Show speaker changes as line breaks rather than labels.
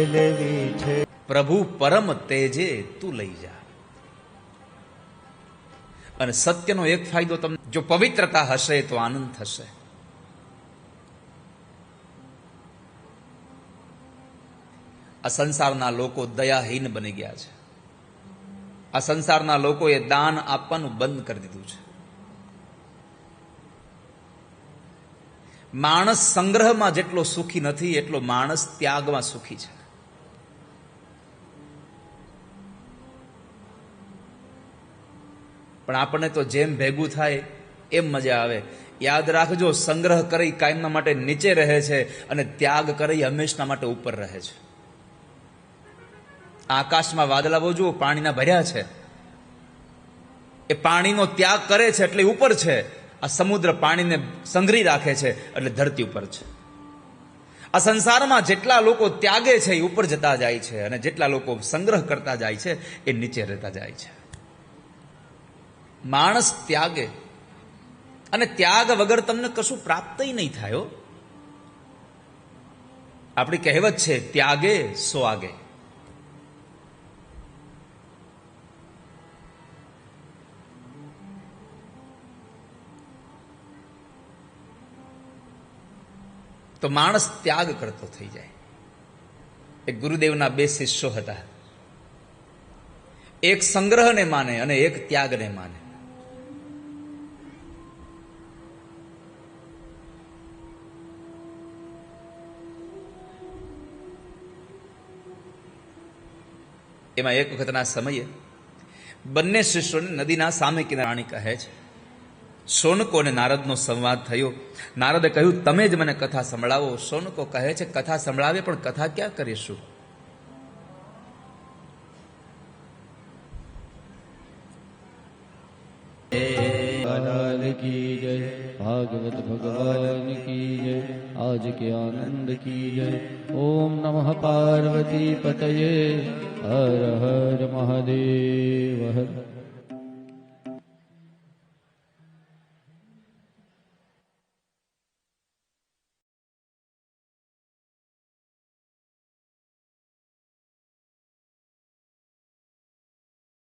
વિઠ્ઠલ
પ્રભુ પરમ તેજે તું લઈ જા. અને સત્યનો એક ફાયદો તમને, જો પવિત્રતા હશે તો આનંદ થશે. આ સંસારના લોકો દયાહીન બની ગયા છે. આ સંસારના લોકોએ દાન આપવાનું બંધ કરી દીધું છે. માણસ સંગ્રહમાં જેટલો સુખી નથી એટલો માણસ ત્યાગમાં સુખી છે. પણ આપણને તો જેમ ભેગું થાય એમ મજા આવે. યાદ રાખજો, સંગ્રહ કરી કાયમના માટે નીચે રહે છે અને ત્યાગ કરી હંમેશના માટે ઉપર રહે છે. આકાશમાં વાદળાઓ જુઓ, પાણીના ભર્યા છે. એ પાણીનો ત્યાગ કરે છે એટલે ઉપર છે. આ સમુદ્ર પાણીને સંઘરી રાખે છે એટલે ધરતી ઉપર છે. આ સંસારમાં જેટલા લોકો ત્યાગે છે એ ઉપર જતા જાય છે, અને જેટલા લોકો સંગ્રહ કરતા જાય છે એ નીચે રહેતા જાય છે. માણસ ત્યાગે, અને ત્યાગ વગર તમને કશું પ્રાપ્ત નહીં થાય. આપણી કહેવત છે, ત્યાગે સો આગે. તો માણસ ત્યાગ કરતો થઈ જાય. એક ગુરુદેવના બે શિષ્યો હતા. એક સંગ્રહને માને અને એક ત્યાગને માને. એમાં એક વખતના સમયે બંને શિષ્યોને નદીના સામે કિનારે કહે છે. શૌનકો અને નારદનો સંવાદ થયો. નારદે કહ્યું, તમે જ મને કથા સંભળાવો. શૌનકો કહે છે, કથા સંભળાવે, પણ કથા ક્યાં કરીશું?
की जय, भागवत भगवान की जय, आज के आनंद की जय. ओम नमः पार्वती पतये, हर हर महादेव हर.